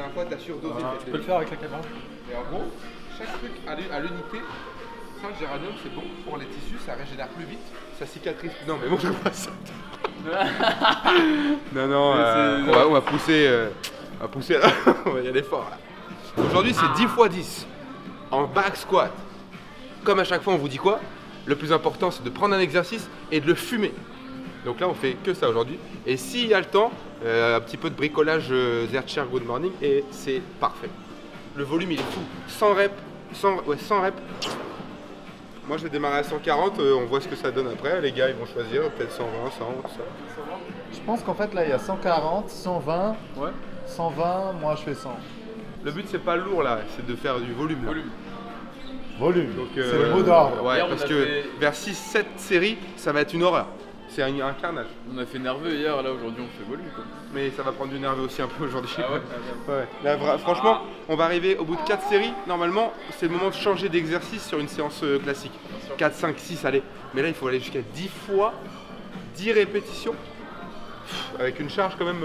dernière fois, t'as surdosé. Tu peux le faire avec la caméra. Et en gros, chaque truc à l'unité, ça le géranium c'est bon pour les tissus, ça régénère plus vite, ça cicatrise. Non mais bon, je vois ça. Non, non, on va pousser. On va pousser là, on va y aller fort là. Aujourd'hui c'est 10 x 10 en back squat. Comme à chaque fois on vous dit quoi? Le plus important c'est de prendre un exercice et de le fumer. Donc là on fait que ça aujourd'hui. Et s'il y a le temps, un petit peu de bricolage Zercher Good Morning et c'est parfait. Le volume il est fou. 100 reps. 100 reps. Moi je vais démarrer à 140, on voit ce que ça donne après. Les gars ils vont choisir peut-être 120, 100, tout ça. Je pense qu'en fait là il y a 140, 120, Ouais. 120, moi je fais 100. Le but c'est pas lourd là, c'est de faire du volume. Là. Volume, Donc, c'est le mot d'ordre. Ouais, Hier, parce on a que fait... vers 6-7 séries, ça va être une horreur. C'est un carnage. On a fait nerveux hier, là aujourd'hui on fait volume quoi. Mais ça va prendre du nerveux aussi un peu aujourd'hui. Ah ouais, Ouais. Là, franchement, on va arriver au bout de 4 séries. Normalement, c'est le moment de changer d'exercice sur une séance classique. 4, 5, 6, allez. Mais là, il faut aller jusqu'à 10 fois, 10 répétitions. Avec une charge quand même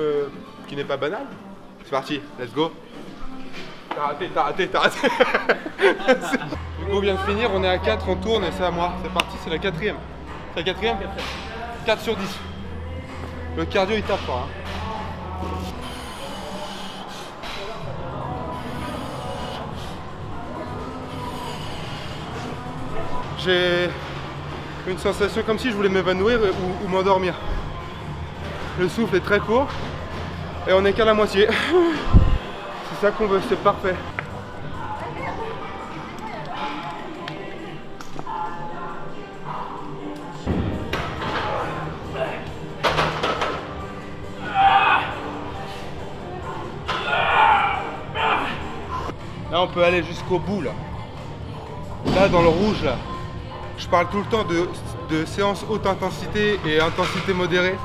qui n'est pas banale. C'est parti, let's go. T'as raté. Hugo vient de finir, on est à 4, on tourne et c'est à moi. C'est parti, c'est la 4ème. C'est la 4ème 4 sur 10. Le cardio il tape fort. Hein. J'ai une sensation comme si je voulais m'évanouir ou m'endormir. Le souffle est très court et on est qu'à la moitié. C'est ça qu'on veut, c'est parfait. Là on peut aller jusqu'au bout là. Là dans le rouge là. Je parle tout le temps de séance haute intensité et intensité modérée.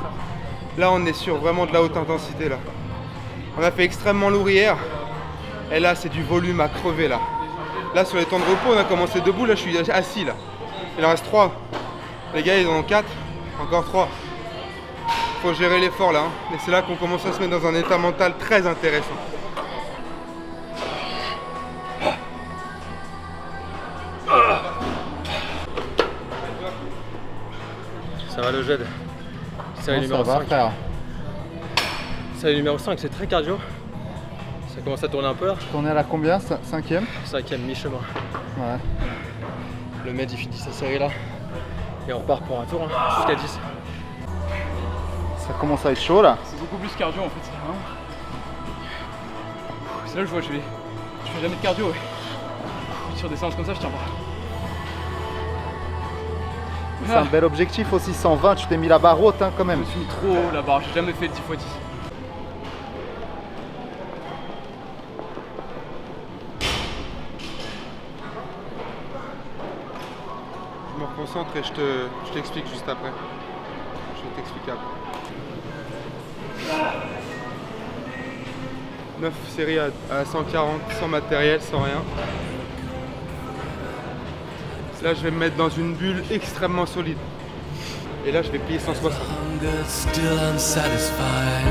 Là on est sur vraiment de la haute intensité là. On a fait extrêmement lourd hier. Et là c'est du volume à crever là. Là sur les temps de repos on a commencé debout, là je suis assis là. Il en reste 3. Les gars ils en ont 4. Encore 3. Faut gérer l'effort là. Hein. Et c'est là qu'on commence à se mettre dans un état mental très intéressant. Ça va le jet. Série Bon, numéro ça va, 5. frère. Série numéro 5, c'est très cardio. Ça commence à tourner un peu là. On est à la combien? 5ème? 5ème, mi-chemin. Ouais. Le mec il finit sa série là. Et on repart pour un tour hein, jusqu'à 10. Ça commence à être chaud là. C'est beaucoup plus cardio en fait. Hein, c'est là que je vois, je fais jamais de cardio. Ouais. Sur des séances comme ça, je tiens pas. C'est un bel objectif aussi, 120, tu t'es mis la barre haute hein, quand Je même. me suis mis trop haut là-bas, j'ai jamais fait 10 x 10. Je me reconcentre et je t'explique juste après. Je vais t'expliquer après. 9 séries à 140, sans matériel, sans rien. Là, je vais me mettre dans une bulle extrêmement solide. Et là, je vais plier 160. Still unsatisfied.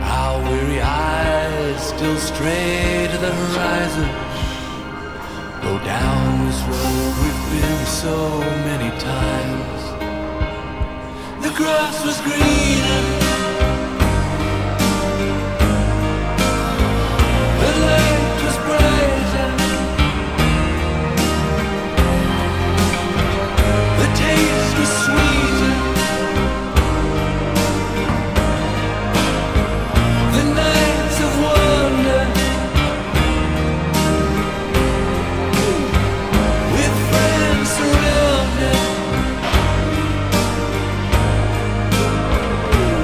Our weary eyes still stray to the horizon. Go down this road we've been so many times. The grass was greener. The light was brighter. The taste was sweeter. The nights of wonder. With friends surrounded.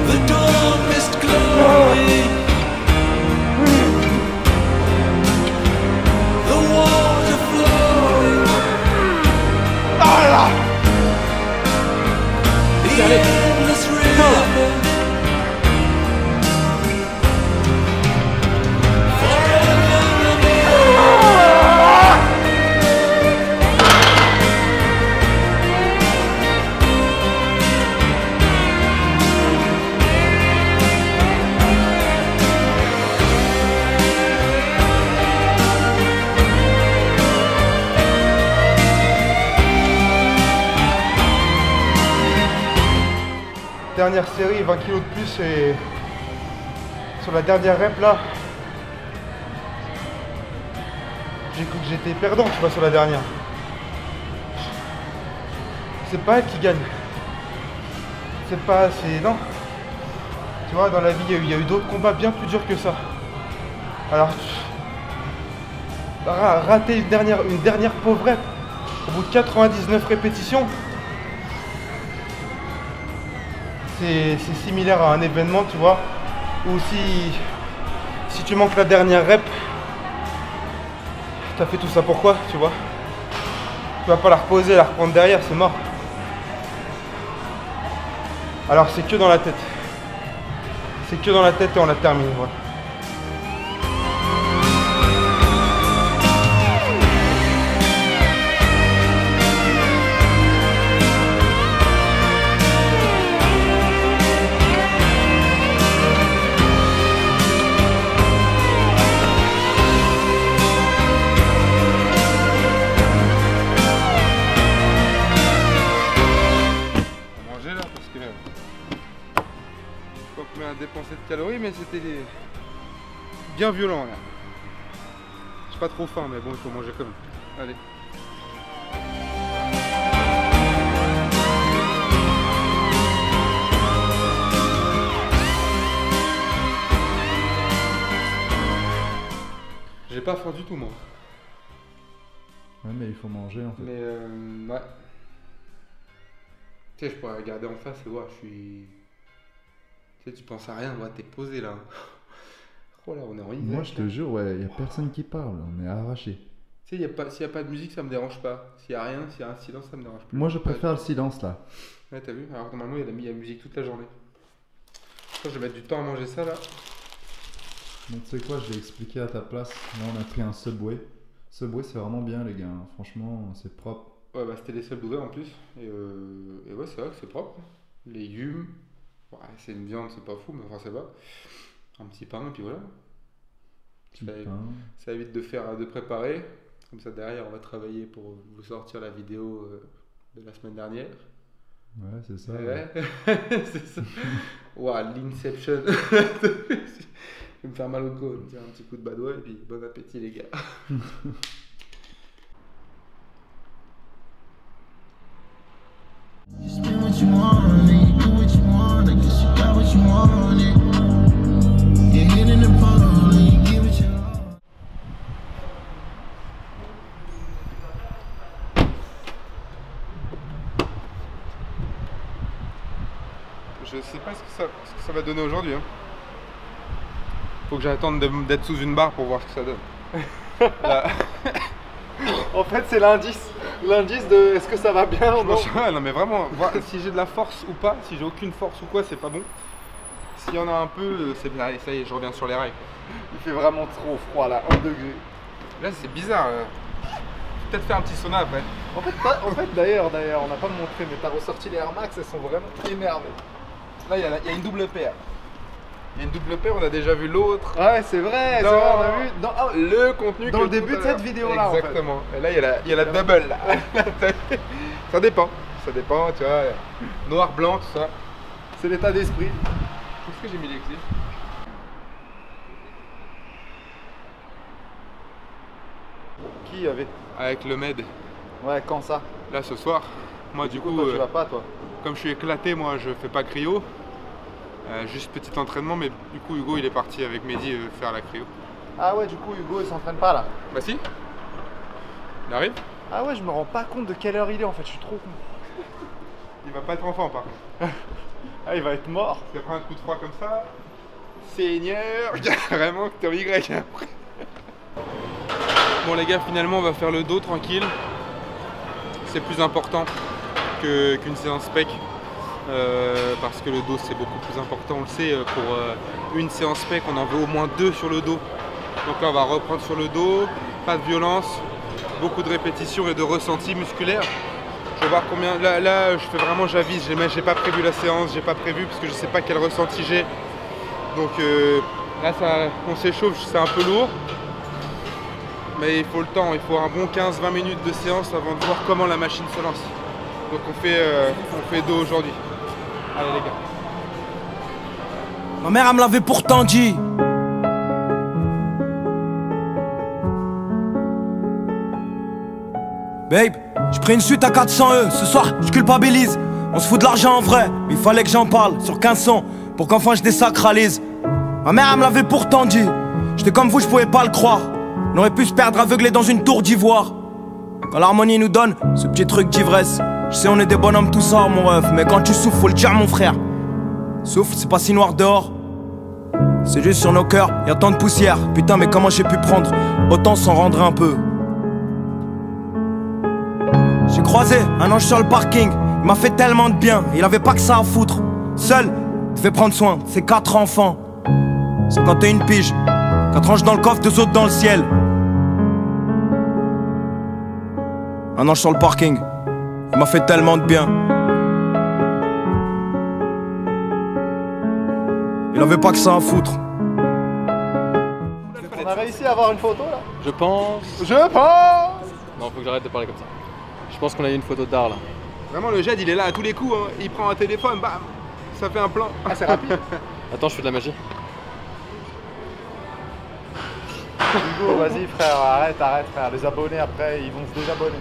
The dernière série, 20 kg de plus et sur la dernière rep là, j'ai cru que j'étais perdant, tu vois, sur la dernière. C'est pas elle qui gagne. Non. Tu vois, dans la vie, il y a eu d'autres combats bien plus durs que ça. Alors, rater une dernière pauvre rep au bout de 99 répétitions, c'est similaire à un événement, tu vois, où si tu manques la dernière rep, t'as fait tout ça pourquoi, tu vois. Tu vas pas la reposer, la reprendre derrière, c'est mort. Alors c'est que dans la tête. C'est que dans la tête et on la termine, voilà. Dépenser de calories, mais c'était bien violent là. J'ai pas trop faim, mais bon, il faut manger quand même. Allez. J'ai pas faim du tout, moi. Ouais, mais il faut manger en fait. Mais ouais. Tu sais, je pourrais regarder en face et voir, je suis. Tu sais, tu penses à rien, t'es posé là. Oh là, on est en Isaac. Moi je te jure, ouais, y a personne qui parle, on est arraché. Tu sais, s'il n'y a pas de musique, ça me dérange pas. S'il y a rien, s'il y a un silence, ça me dérange plus. Moi je préfère le silence là. Ouais, t'as vu? Alors normalement, il y a la musique toute la journée. Je vais mettre du temps à manger ça là. Donc tu sais quoi, je vais expliquer à ta place. Là on a pris un Subway. Subway c'est vraiment bien les gars, franchement c'est propre. Ouais, bah c'était les seuls d'ouvrir en plus. Et ouais, c'est vrai que c'est propre. Légumes. Ouais, c'est une viande, c'est pas fou, mais enfin ça va. Un petit pain, et puis voilà. Ça évite de préparer. Comme ça, derrière, on va travailler pour vous sortir la vidéo de la semaine dernière. Ouais, c'est ça. Ouais, c'est ça. Waouh, l'inception. Je vais me faire mal au cône. Tiens, un petit coup de badois, et puis bon appétit, les gars. Je sais pas ce que ça va donner aujourd'hui. Hein. Faut que j'attende d'être sous une barre pour voir ce que ça donne. En fait c'est l'indice de est-ce que ça va bien ou non. Non mais vraiment, voir si j'ai de la force ou pas, si j'ai aucune force ou quoi, c'est pas bon. S'il y en a un peu, c'est bien, ça y est, je reviens sur les rails. Il fait vraiment trop froid là, 1 degré. Là c'est bizarre. Peut-être faire un petit sauna après. En fait d'ailleurs, on n'a pas montré, mais t'as ressorti les Air Max, elles sont vraiment énervées. Là il y a une double paire. Il y a une double paire, on a déjà vu l'autre. Ouais, c'est vrai, on a vu dans le contenu dans le début de cette vidéo là. Exactement. En fait. Et là il y a la double là. Ça dépend, tu vois. Noir, blanc, tout ça. C'est l'état d'esprit. Qu'est-ce que j'ai mis l'exil? Qui avait? Avec le med. Ouais, quand ça? Là ce soir. Moi du coup, toi, tu vas pas toi? Comme je suis éclaté, moi je fais pas cryo. Juste petit entraînement, mais du coup Hugo il est parti avec Mehdi faire la cryo. Ah ouais, du coup Hugo il s'entraîne pas là? Bah si. Il arrive? Ah ouais, je me rends pas compte de quelle heure il est en fait, je suis trop con. Il va pas être enfant par contre. Ah, il va être mort. Il prend un coup de froid comme ça. Seigneur, carrément que t'es en Y après. Bon les gars, finalement on va faire le dos tranquille. C'est plus important qu'une séance spec. Parce que le dos c'est beaucoup plus important, on le sait, pour une séance spec on en veut au moins 2 sur le dos. Donc là on va reprendre sur le dos, pas de violence, beaucoup de répétitions et de ressentis musculaires. Je vais voir combien, là je fais vraiment, j'avise, j'ai pas prévu la séance, j'ai pas prévu parce que je sais pas quel ressenti j'ai. Donc là on s'échauffe, c'est un peu lourd. Mais il faut le temps, il faut un bon 15-20 minutes de séance avant de voir comment la machine se lance. Donc on fait dos aujourd'hui. Allez les gars. Ma mère elle me l'avait pourtant dit. Babe, j'ai pris une suite à 400 E. Ce soir, je culpabilise. On se fout de l'argent en vrai, mais il fallait que j'en parle sur 15 sons pour qu'enfin je désacralise. Ma mère elle me l'avait pourtant dit. J'étais comme vous, je pouvais pas le croire. On aurait pu se perdre aveuglé dans une tour d'ivoire. Quand l'harmonie nous donne ce petit truc d'ivresse, je sais on est des bonhommes tout ça mon ref, mais quand tu souffles faut le dire mon frère. Souffle, c'est pas si noir dehors. C'est juste sur nos cœurs, y'a tant de poussière. Putain mais comment j'ai pu prendre autant s'en rendre un peu. J'ai croisé un ange sur le parking, il m'a fait tellement de bien, il avait pas que ça à foutre. Seul, il fait prendre soin de ses 4 enfants. 51 piges, 4 anges dans le coffre, 2 autres dans le ciel. Un ange sur le parking, il m'a fait tellement de bien. Il avait pas que ça à foutre. On a réussi à avoir une photo là? Je pense. Je pense. Non, faut que j'arrête de parler comme ça. Je pense qu'on a eu une photo d'art là. Vraiment, le Jed, il est là à tous les coups. Hein. Il prend un téléphone, bam, ça fait un plan. Ah, c'est rapide. Attends, je fais de la magie. Hugo, vas-y frère, arrête frère. Les abonnés après, ils vont se désabonner.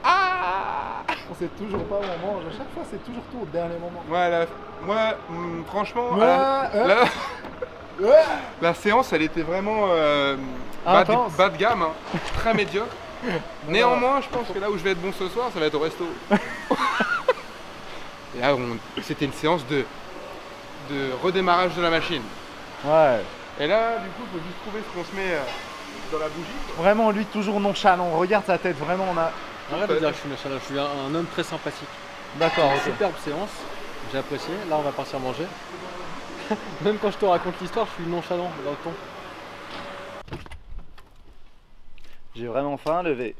Ah! On sait toujours pas où on mange. À chaque fois, c'est toujours tout au dernier moment. Ouais, moi, franchement, la séance, elle était vraiment bas de gamme, hein. Très médiocre. Néanmoins, je pense que là où je vais être bon ce soir, ça va être au resto. Et là, c'était une séance de redémarrage de la machine. Ouais. Et là, du coup, il faut juste trouver ce qu'on se met dans la bougie. Vraiment, lui, toujours nonchalant. Regarde sa tête, vraiment, on a... Arrête de dire que je suis nonchalant, je suis un homme très sympathique. D'accord, ok. Superbe séance, j'ai apprécié. Là, on va partir manger. Même quand je te raconte l'histoire, je suis nonchalant dans le ton. J'ai vraiment faim, levé.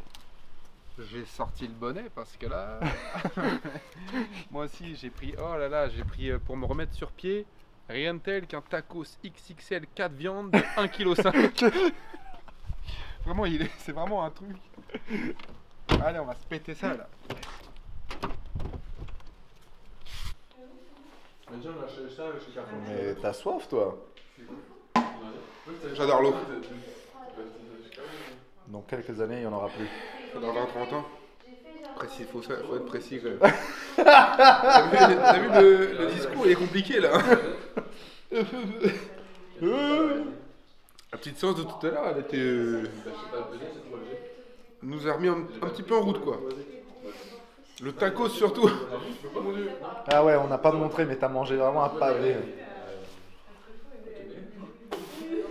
J'ai sorti le bonnet parce que là, moi aussi j'ai pris, oh là là, j'ai pris pour me remettre sur pied, rien de tel qu'un tacos XXL 4 viandes de 1,5 kg. Vraiment, c'est vraiment un truc. Allez, on va se péter ça là. Mais t'as soif, toi? J'adore l'eau. Dans quelques années, il n'y en aura plus. Dans 20-30 ans. Précis, faut être précis quand même. T'as vu le discours, il est compliqué là. La petite séance de tout à l'heure, elle était. Nous a remis un petit peu en route quoi. Le tacos surtout. Ah ouais, on n'a pas montré, mais t'as mangé vraiment un pavé.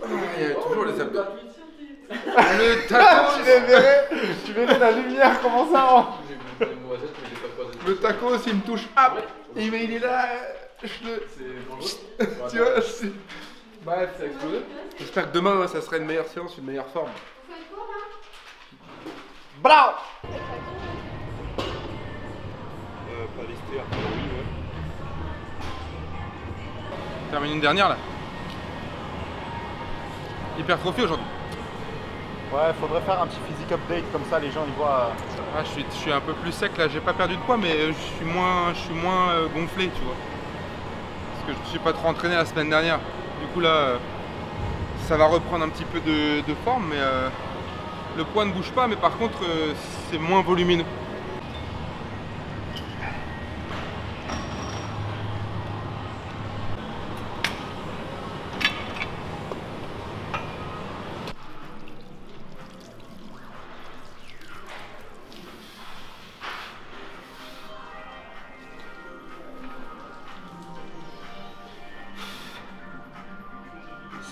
Ah, il y avait toujours les abdos. Le tacos. Tu verrais la lumière comment ça rend. Le tacos, il me touche. Hop, il est là. Tu vois, bref, ça a explosé. J'espère que demain, ça sera une meilleure séance, une meilleure forme. Bravo. Pas listé, après oui, ouais. Termine une dernière là. Hypertrophie aujourd'hui. Ouais, faudrait faire un petit physique update comme ça, les gens ils voient. Ah, je suis un peu plus sec là, j'ai pas perdu de poids, mais je suis moins gonflé, tu vois. Parce que je me suis pas trop entraîné la semaine dernière. Du coup là, ça va reprendre un petit peu de forme, mais le poids ne bouge pas, mais par contre c'est moins volumineux.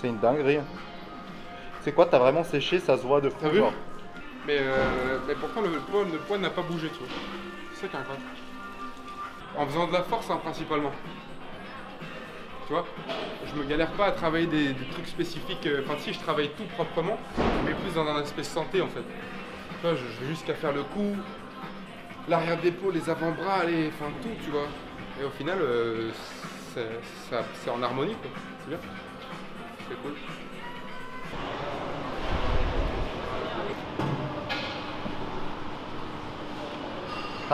C'est une dinguerie. C'est quoi, t'as vraiment séché, ça se voit de fou. T'as vu? Genre. Mais pourtant le poids n'a pas bougé, tu vois. C'est ça qui est incroyable. En faisant de la force hein, principalement. Tu vois, je me galère pas à travailler des trucs spécifiques. Enfin si, je travaille tout proprement, mais plus dans un aspect santé en fait. Tu vois, je vais juste qu'à faire le cou, l'arrière d'épaule, les avant-bras, enfin tout, tu vois. Et au final, c'est en harmonie quoi. C'est bien. C'est cool.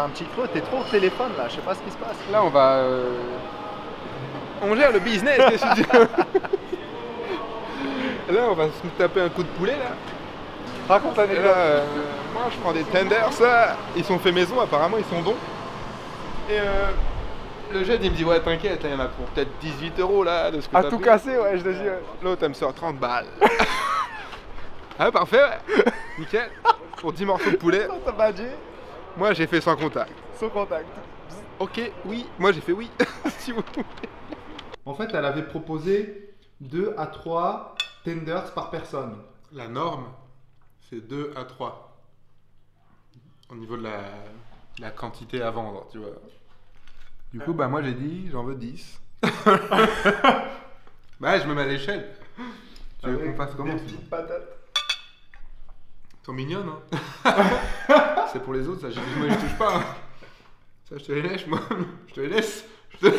T'as un petit creux, t'es trop au téléphone là, je sais pas ce qui se passe. Là, on va. On gère le business, qu'est-ce que tu dis? Là, on va se taper un coup de poulet là. Raconte Et l'anecdote. là, moi, je prends des tenders, ça. Ils sont faits maison, apparemment, ils sont bons. Et le jeune, il me dit, ouais, t'inquiète, il y en a pour peut-être 18 € là, de ce que À t'as tout pris. casser, ouais, je te dis. L'autre, elle me sort 30 balles. Ah, parfait, ouais. Nickel. Pour 10 morceaux de poulet. T'as pas dit? Moi, j'ai fait sans contact. Sans contact. Ok, oui. Moi, j'ai fait oui. Si vous voulez. En fait, elle avait proposé 2 à 3 tenders par personne. La norme, c'est 2 à 3. Au niveau de la quantité à vendre, tu vois. Du coup, bah moi j'ai dit, j'en veux 10. Bah je me mets à l'échelle. Tu veux qu'on fasse comment? Des petites patates. Elles sont mignonnes, hein. C'est pour les autres, ça. Moi je touche pas. Hein. Ça, je te les lèche, moi. Je te les laisse. Je te...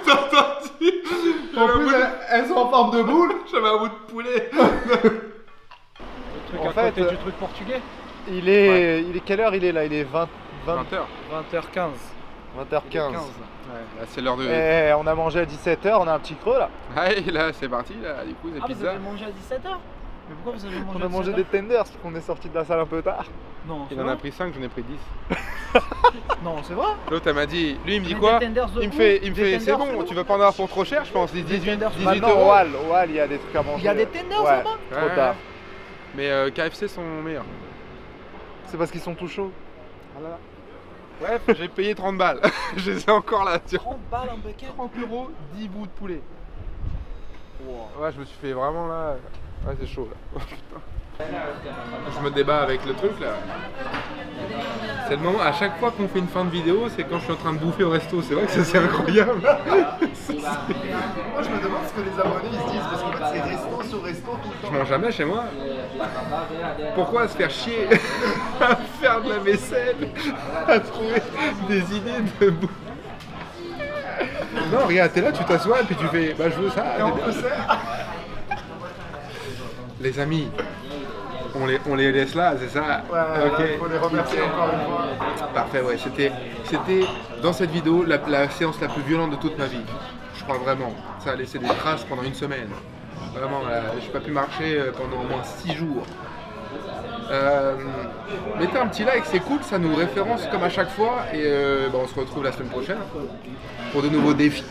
T'as entendu? En plus, elles sont en forme de boule. J'avais un bout de poulet. Le truc En à fait, côté du truc portugais. Il est quelle heure il est là? Il est 20h15. 20h15. 20h15. Ouais, là c'est l'heure de. Et on a mangé à 17h, on a un petit creux là. Allez, là c'est parti, là, du coup, des Ah, vous pizzas. avez mangé à 17h? Mais pourquoi vous avez mangé On à a mangé 17h? des tenders parce qu'on est sorti de la salle un peu tard. Non, c'est Il en a vrai. pris 5, j'en ai pris 10. Non, c'est vrai. L'autre elle m'a dit, lui il me dit Mais quoi? des tenders de Il me où? fait, Des c'est tenders bon, où? tu veux pas en avoir pour trop cher, je pense, les 18 tenders 18 Maintenant, euros. au Wal, il y a des trucs à manger. Il y a des tenders Ouais, là-bas? trop Ouais, tard. ouais. Mais KFC sont meilleurs. C'est parce qu'ils sont tout chauds. Voilà. Bref, j'ai payé 30 balles. Je les ai encore là, tu vois. 30 balles un bucket. 30 €, 10 bouts de poulet. Ouais, je me suis fait vraiment là. Ouais, c'est chaud là. Oh, putain. Je me débat avec le truc là. C'est le moment, à chaque fois qu'on fait une fin de vidéo, c'est quand je suis en train de bouffer au resto. C'est vrai que ça c'est incroyable. Moi je me demande ce que les abonnés ils se disent parce qu'en fait c'est resto sur resto tout le Je temps. mange jamais chez moi. Pourquoi se faire chier à faire de la vaisselle, à trouver des idées de bouffe? Non, regarde, t'es là, tu t'assois et puis tu fais, bah je veux ça. Et on peut faire. Les amis, on les laisse là, c'est ça? Ouais, Ok. il faut les remercier encore une fois. Parfait, ouais, c'était dans cette vidéo la séance la plus violente de toute ma vie. Je crois vraiment. Ça a laissé des traces pendant une semaine. Vraiment, j'ai pas pu marcher pendant au moins 6 jours. Mettez un petit like, c'est cool, ça nous référence comme à chaque fois. Et on se retrouve la semaine prochaine pour de nouveaux défis.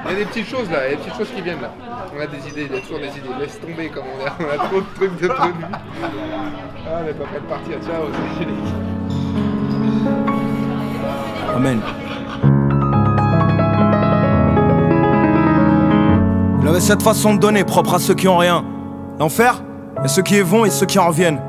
Il y a des petites choses là, il y a des petites choses qui viennent là. On a des idées, il y a toujours des idées. Laisse tomber comme on a trop de trucs de prévu. Ah, on n'est pas prêt de partir, ciao. Amen. Il avait cette façon de donner, propre à ceux qui ont rien. L'enfer, et ceux qui y vont et ceux qui en reviennent.